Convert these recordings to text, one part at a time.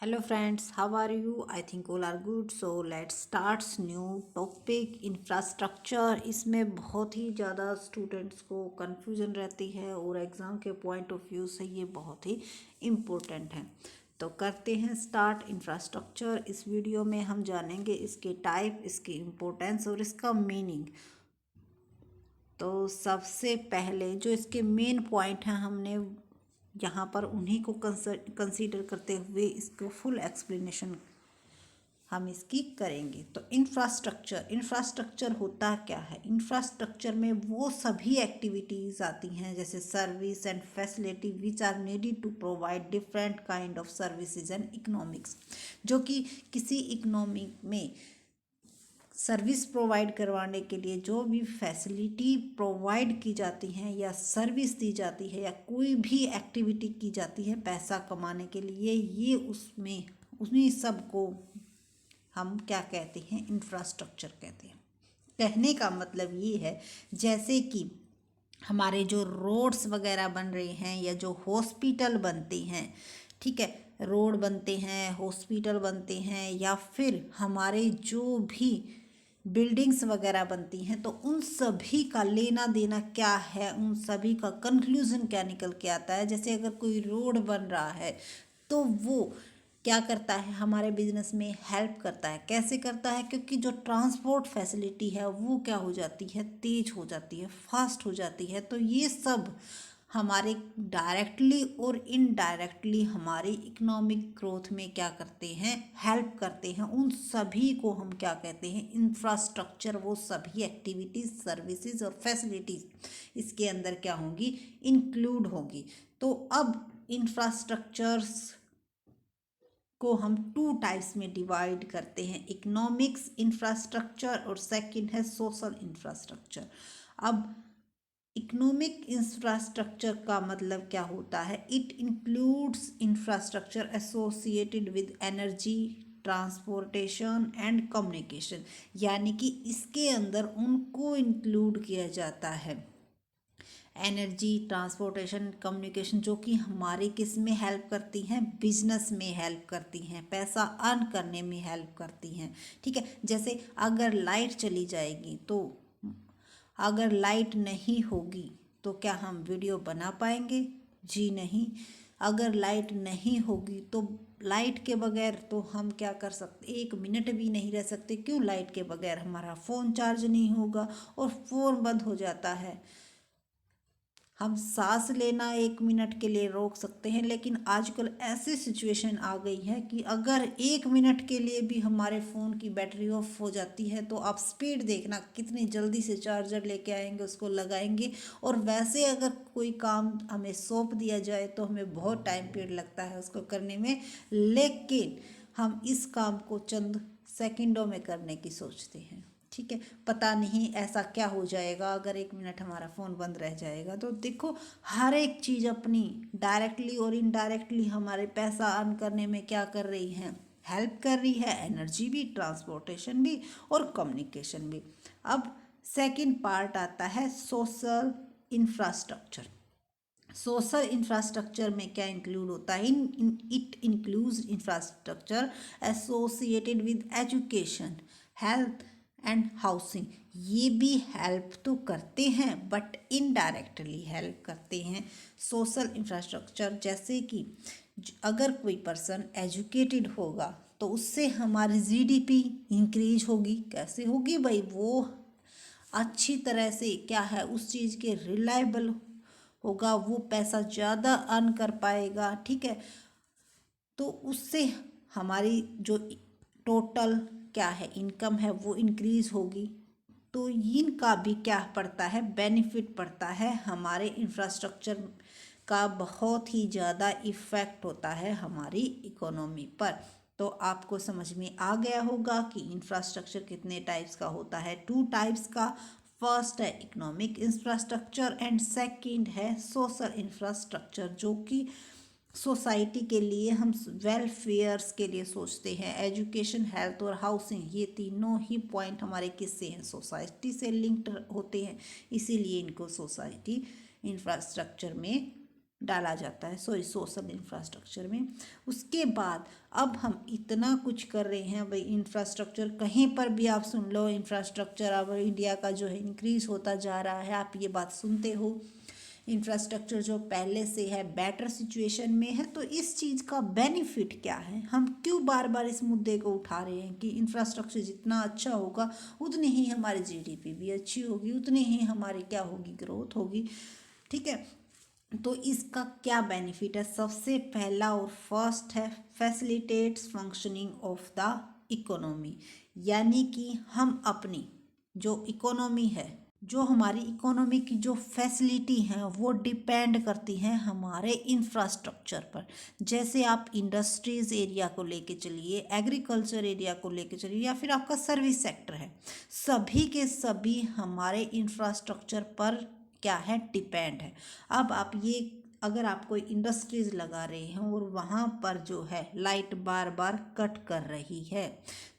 Hello friends, how are you? I think all are good. So let's start new topic infrastructure. इसमें बहुत ही ज़्यादा students को confusion रहती है और एग्ज़ाम के पॉइंट ऑफ व्यू से ये बहुत ही इम्पोर्टेंट है। तो करते हैं स्टार्ट इंफ्रास्ट्रक्चर। इस वीडियो में हम जानेंगे इसके टाइप, इसकी इम्पोर्टेंस और इसका मीनिंग। तो सबसे पहले जो इसके मेन पॉइंट हैं हमने यहाँ पर उन्हीं को कंसीडर करते हुए इसको फुल एक्सप्लेनेशन हम इसकी करेंगे। तो इंफ्रास्ट्रक्चर होता क्या है? इंफ्रास्ट्रक्चर में वो सभी एक्टिविटीज़ आती हैं जैसे service and facility which are needed to provide different kind of services and economics, जो कि किसी इकोनॉमी में सर्विस प्रोवाइड करवाने के लिए जो भी फैसिलिटी प्रोवाइड की जाती हैं या सर्विस दी जाती है या कोई भी एक्टिविटी की जाती है पैसा कमाने के लिए, ये उसमें उन्हीं सब को हम क्या कहते हैं? इंफ्रास्ट्रक्चर कहते हैं। कहने का मतलब ये है जैसे कि हमारे जो रोड्स वगैरह बन रहे हैं या जो हॉस्पिटल बनते हैं, ठीक है, रोड बनते हैं, हॉस्पिटल बनते हैं, या फिर हमारे जो भी बिल्डिंग्स वगैरह बनती हैं, तो उन सभी का लेना देना क्या है, उन सभी का कंक्लूजन क्या निकल के आता है। जैसे अगर कोई रोड बन रहा है तो वो क्या करता है? हमारे बिजनेस में हेल्प करता है। कैसे करता है? क्योंकि जो ट्रांसपोर्ट फैसिलिटी है वो क्या हो जाती है? तेज हो जाती है, फास्ट हो जाती है। तो ये सब हमारे डायरेक्टली और इनडायरेक्टली हमारी इकोनॉमिक ग्रोथ में क्या करते हैं? हेल्प करते हैं। उन सभी को हम क्या कहते हैं? इंफ्रास्ट्रक्चर। वो सभी एक्टिविटीज़, सर्विसेज और फैसिलिटीज़ इसके अंदर क्या होंगी? इंक्लूड होंगी। तो अब इंफ्रास्ट्रक्चर्स को हम टू टाइप्स में डिवाइड करते हैं, इकोनॉमिक्स इंफ्रास्ट्रक्चर और सेकंड है सोशल इंफ्रास्ट्रक्चर। अब इकोनॉमिक इंफ्रास्ट्रक्चर का मतलब क्या होता है? It includes infrastructure associated with energy, transportation and communication, यानी कि इसके अंदर उनको इंक्लूड किया जाता है एनर्जी, ट्रांसपोर्टेशन, कम्युनिकेशन, जो कि हमारे किस में हेल्प करती हैं? बिजनेस में हेल्प करती हैं, पैसा अर्न करने में हेल्प करती हैं। ठीक है, जैसे अगर लाइट चली जाएगी तो अगर लाइट नहीं होगी तो क्या हम वीडियो बना पाएंगे? जी नहीं। अगर लाइट नहीं होगी तो लाइट के बगैर तो हम क्या कर सकते? 1 मिनट भी नहीं रह सकते। क्यों? लाइट के बगैर हमारा फ़ोन चार्ज नहीं होगा और फ़ोन बंद हो जाता है। हम सांस लेना 1 मिनट के लिए रोक सकते हैं, लेकिन आजकल ऐसी सिचुएशन आ गई है कि अगर 1 मिनट के लिए भी हमारे फ़ोन की बैटरी ऑफ हो जाती है तो आप स्पीड देखना कितनी जल्दी से चार्जर लेके आएंगे, उसको लगाएंगे। और वैसे अगर कोई काम हमें सौंप दिया जाए तो हमें बहुत टाइम पीरियड लगता है उसको करने में, लेकिन हम इस काम को चंद सेकंडों में करने की सोचते हैं। ठीक है, पता नहीं ऐसा क्या हो जाएगा अगर 1 मिनट हमारा फ़ोन बंद रह जाएगा। तो देखो, हर एक चीज़ अपनी डायरेक्टली और इनडायरेक्टली हमारे पैसा अर्न करने में क्या कर रही है? हेल्प कर रही है। एनर्जी भी, ट्रांसपोर्टेशन भी और कम्युनिकेशन भी। अब सेकंड पार्ट आता है सोशल इंफ्रास्ट्रक्चर। सोशल इंफ्रास्ट्रक्चर में क्या इंक्लूड होता है? It includes infrastructure associated with education, health and housing. ये भी हेल्प तो करते हैं बट इनडायरेक्टली हेल्प करते हैं। सोशल इंफ्रास्ट्रक्चर जैसे कि अगर कोई पर्सन एजुकेटेड होगा तो उससे हमारी जीडीपी इंक्रीज होगी। कैसे होगी भाई? वो अच्छी तरह से क्या है, उस चीज़ के रिलायबल होगा, वो पैसा ज़्यादा अर्न कर पाएगा। ठीक है, तो उससे हमारी जो टोटल क्या है इनकम है वो इंक्रीज होगी। तो इनका भी क्या पड़ता है? बेनिफिट पड़ता है। हमारे इंफ्रास्ट्रक्चर का बहुत ही ज़्यादा इफ़ेक्ट होता है हमारी इकोनॉमी पर। तो आपको समझ में आ गया होगा कि इंफ्रास्ट्रक्चर कितने टाइप्स का होता है। टू टाइप्स का। फर्स्ट है इकोनॉमिक इंफ्रास्ट्रक्चर एंड सेकंड है सोशल इंफ्रास्ट्रक्चर, जो कि सोसाइटी के लिए हम वेलफेयर्स के लिए सोचते हैं। एजुकेशन, हेल्थ और हाउसिंग, ये तीनों ही पॉइंट हमारे किससे हैं? सोसाइटी से लिंक्ड होते हैं, इसीलिए इनको सोसाइटी इंफ्रास्ट्रक्चर में डाला जाता है, सॉरी सोशल इंफ्रास्ट्रक्चर में। उसके बाद अब हम इतना कुछ कर रहे हैं भाई, इंफ्रास्ट्रक्चर कहीं पर भी आप सुन लो, इंफ्रास्ट्रक्चर अब इंडिया का जो है इंक्रीज होता जा रहा है, आप ये बात सुनते हो। इंफ्रास्ट्रक्चर जो पहले से है बेटर सिचुएशन में है, तो इस चीज़ का बेनिफिट क्या है, हम क्यों बार बार इस मुद्दे को उठा रहे हैं कि इंफ्रास्ट्रक्चर जितना अच्छा होगा उतनी ही हमारी जीडीपी भी अच्छी होगी, उतनी ही हमारी क्या होगी, ग्रोथ होगी। ठीक है, तो इसका क्या बेनिफिट है, सबसे पहला और फर्स्ट है facilitates functioning of the economy. यानी कि हम अपनी जो इकोनॉमी है, जो हमारी इकोनॉमी की जो फैसिलिटी हैं वो डिपेंड करती हैं हमारे इंफ्रास्ट्रक्चर पर। जैसे आप इंडस्ट्रीज़ एरिया को लेके चलिए, एग्रीकल्चर एरिया को लेके चलिए, या फिर आपका सर्विस सेक्टर है, सभी के सभी हमारे इंफ्रास्ट्रक्चर पर क्या है, डिपेंड है। अब आप ये, अगर आप कोई इंडस्ट्रीज़ लगा रहे हैं और वहाँ पर जो है लाइट बार बार कट कर रही है,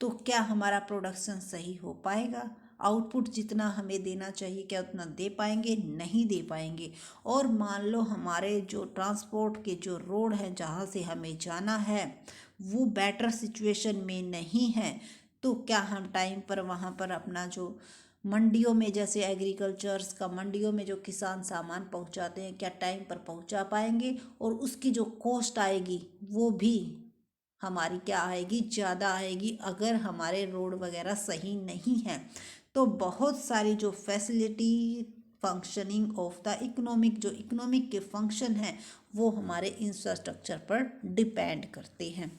तो क्या हमारा प्रोडक्शन सही हो पाएगा, आउटपुट जितना हमें देना चाहिए क्या उतना दे पाएंगे, नहीं दे पाएंगे। और मान लो हमारे जो ट्रांसपोर्ट के जो रोड है जहाँ से हमें जाना है वो बेटर सिचुएशन में नहीं है, तो क्या हम टाइम पर वहाँ पर अपना जो मंडियों में, जैसे एग्रीकल्चर्स का मंडियों में जो किसान सामान पहुँचाते हैं, क्या टाइम पर पहुँचा पाएंगे, और उसकी जो कॉस्ट आएगी वो भी हमारी क्या आएगी, ज़्यादा आएगी, अगर हमारे रोड वगैरह सही नहीं है। तो बहुत सारी जो facility functioning of the economic, जो इकोनॉमिक के फंक्शन हैं वो हमारे इंफ्रास्ट्रक्चर पर डिपेंड करते हैं।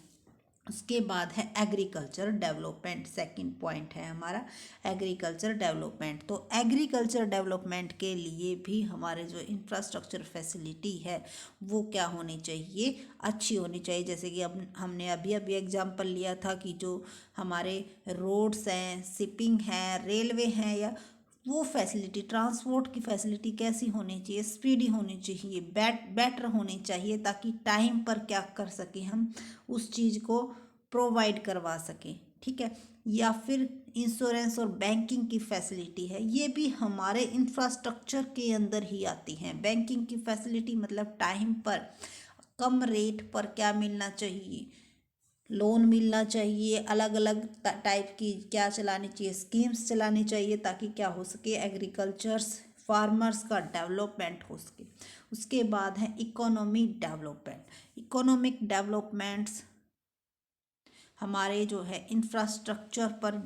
उसके बाद है एग्रीकल्चर डेवलपमेंट, सेकंड पॉइंट है हमारा एग्रीकल्चर डेवलपमेंट। तो एग्रीकल्चर डेवलपमेंट के लिए भी हमारे जो इंफ्रास्ट्रक्चर फैसिलिटी है वो क्या होनी चाहिए, अच्छी होनी चाहिए। जैसे कि अब हमने अभी अभी एग्जांपल लिया था कि जो हमारे रोड्स हैं, शिपिंग है, रेलवे हैं, या वो फैसिलिटी, ट्रांसपोर्ट की फैसिलिटी कैसी होनी चाहिए, स्पीडी होनी चाहिए, बेटर होनी चाहिए, ताकि टाइम पर क्या कर सकें हम, उस चीज़ को प्रोवाइड करवा सकें। ठीक है, या फिर इंश्योरेंस और बैंकिंग की फैसिलिटी है, ये भी हमारे इंफ्रास्ट्रक्चर के अंदर ही आती हैं। बैंकिंग की फैसिलिटी मतलब टाइम पर कम रेट पर क्या मिलना चाहिए, लोन मिलना चाहिए, अलग अलग टाइप की क्या चलानी चाहिए, स्कीम्स चलानी चाहिए, ताकि क्या हो सके, एग्रीकल्चर्स फार्मर्स का डेवलपमेंट हो सके। उसके बाद है इकोनॉमिक डेवलपमेंट। इकोनॉमिक डेवलपमेंट्स हमारे जो है इंफ्रास्ट्रक्चर पर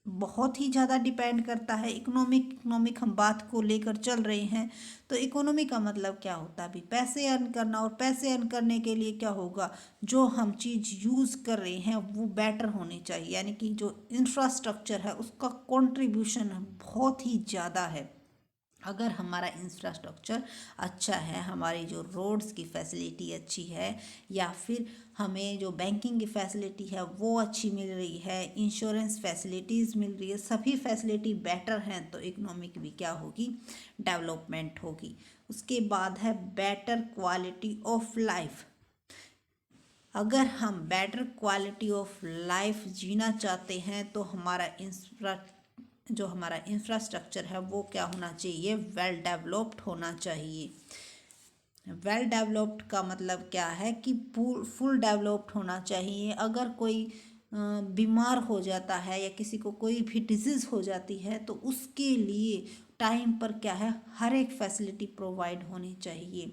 बहुत ही ज़्यादा डिपेंड करता है। इकोनॉमिक हम बात को लेकर चल रहे हैं, तो इकोनॉमी का मतलब क्या होता है, अभी पैसे अर्न करना, और पैसे अर्न करने के लिए क्या होगा, जो हम चीज़ यूज़ कर रहे हैं वो बेटर होनी चाहिए। यानी कि जो इंफ्रास्ट्रक्चर है उसका कंट्रीब्यूशन बहुत ही ज़्यादा है। अगर हमारा इंफ्रास्ट्रक्चर अच्छा है, हमारी जो रोड्स की फैसिलिटी अच्छी है, या फिर हमें जो बैंकिंग की फैसिलिटी है वो अच्छी मिल रही है, इंश्योरेंस फैसिलिटीज़ मिल रही है, सभी फैसिलिटी बेटर हैं, तो इकोनॉमिक भी क्या होगी, डेवलपमेंट होगी। उसके बाद है बेटर क्वालिटी ऑफ लाइफ। अगर हम बेटर क्वालिटी ऑफ लाइफ जीना चाहते हैं तो हमारा जो हमारा इंफ्रास्ट्रक्चर है वो क्या होना चाहिए, वेल डेवलप्ड होना चाहिए। वेल डेवलप्ड का मतलब क्या है कि फुल डेवलप्ड होना चाहिए। अगर कोई बीमार हो जाता है या किसी को कोई भी डिजीज़ हो जाती है तो उसके लिए टाइम पर क्या है, हर एक फैसिलिटी प्रोवाइड होनी चाहिए।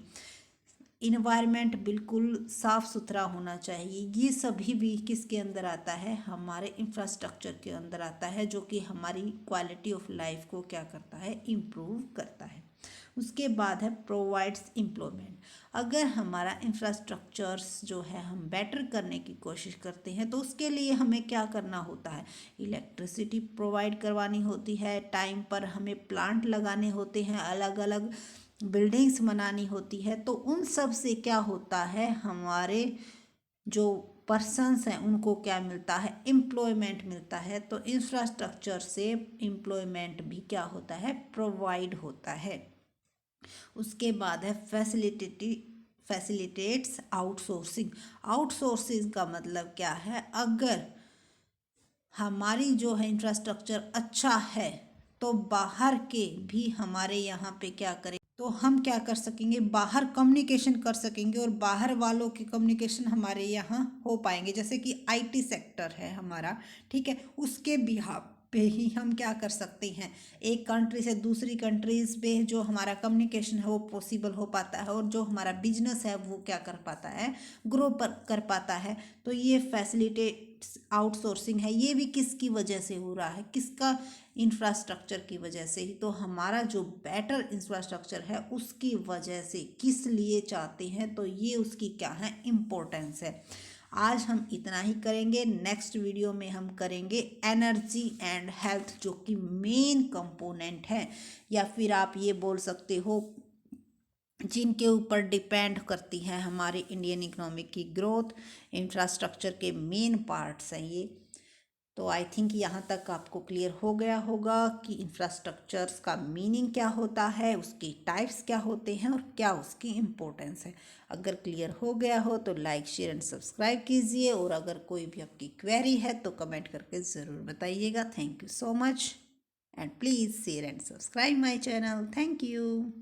इन्वायरमेंट बिल्कुल साफ़ सुथरा होना चाहिए। ये सभी भी किसके अंदर आता है, हमारे इंफ्रास्ट्रक्चर के अंदर आता है, जो कि हमारी क्वालिटी ऑफ लाइफ को क्या करता है, इम्प्रूव करता है। उसके बाद है प्रोवाइड्स एम्प्लॉयमेंट। अगर हमारा इंफ्रास्ट्रक्चर्स जो है हम बेटर करने की कोशिश करते हैं तो उसके लिए हमें क्या करना होता है, इलेक्ट्रिसिटी प्रोवाइड करवानी होती है, टाइम पर हमें प्लांट लगाने होते हैं, अलग अलग बिल्डिंग्स बनानी होती है। तो उन सब से क्या होता है, हमारे जो पर्सन्स हैं उनको क्या मिलता है, एम्प्लॉयमेंट मिलता है। तो इंफ्रास्ट्रक्चर से एम्प्लॉयमेंट भी क्या होता है, प्रोवाइड होता है। उसके बाद है फैसिलिटेट्स आउटसोर्सिंग। आउटसोर्सिंग का मतलब क्या है, अगर हमारी जो है इंफ्रास्ट्रक्चर अच्छा है तो बाहर के भी हमारे यहाँ पे क्या करें, तो हम क्या कर सकेंगे, बाहर कम्युनिकेशन कर सकेंगे और बाहर वालों के कम्युनिकेशन हमारे यहाँ हो पाएंगे। जैसे कि आईटी सेक्टर है हमारा, ठीक है, उसके बिहाफ पे ही हम क्या कर सकते हैं, एक कंट्री से दूसरी कंट्रीज पे जो हमारा कम्युनिकेशन है वो पॉसिबल हो पाता है, और जो हमारा बिजनेस है वो क्या कर पाता है, ग्रो कर पाता है। तो ये फैसिलिटेट आउटसोर्सिंग है, ये भी किसकी वजह से हो रहा है, किसका, इंफ्रास्ट्रक्चर की वजह से ही। तो हमारा जो बेटर इंफ्रास्ट्रक्चर है उसकी वजह से, किस लिए चाहते हैं, तो ये उसकी क्या है, इम्पोर्टेंस है। आज हम इतना ही करेंगे, नेक्स्ट वीडियो में हम करेंगे एनर्जी एंड हेल्थ, जो कि मेन कंपोनेंट है, या फिर आप ये बोल सकते हो जिनके ऊपर डिपेंड करती है हमारी इंडियन इकोनॉमी की ग्रोथ। इंफ्रास्ट्रक्चर के मेन पार्ट्स हैं ये। तो आई थिंक यहाँ तक आपको क्लियर हो गया होगा कि इंफ्रास्ट्रक्चर्स का मीनिंग क्या होता है, उसकी टाइप्स क्या होते हैं और क्या उसकी इम्पोर्टेंस है। अगर क्लियर हो गया हो तो लाइक शेयर एंड सब्सक्राइब कीजिए, और अगर कोई भी आपकी क्वेरी है तो कमेंट करके ज़रूर बताइएगा। Thank you so much, and please share and subscribe my channel. Thank you.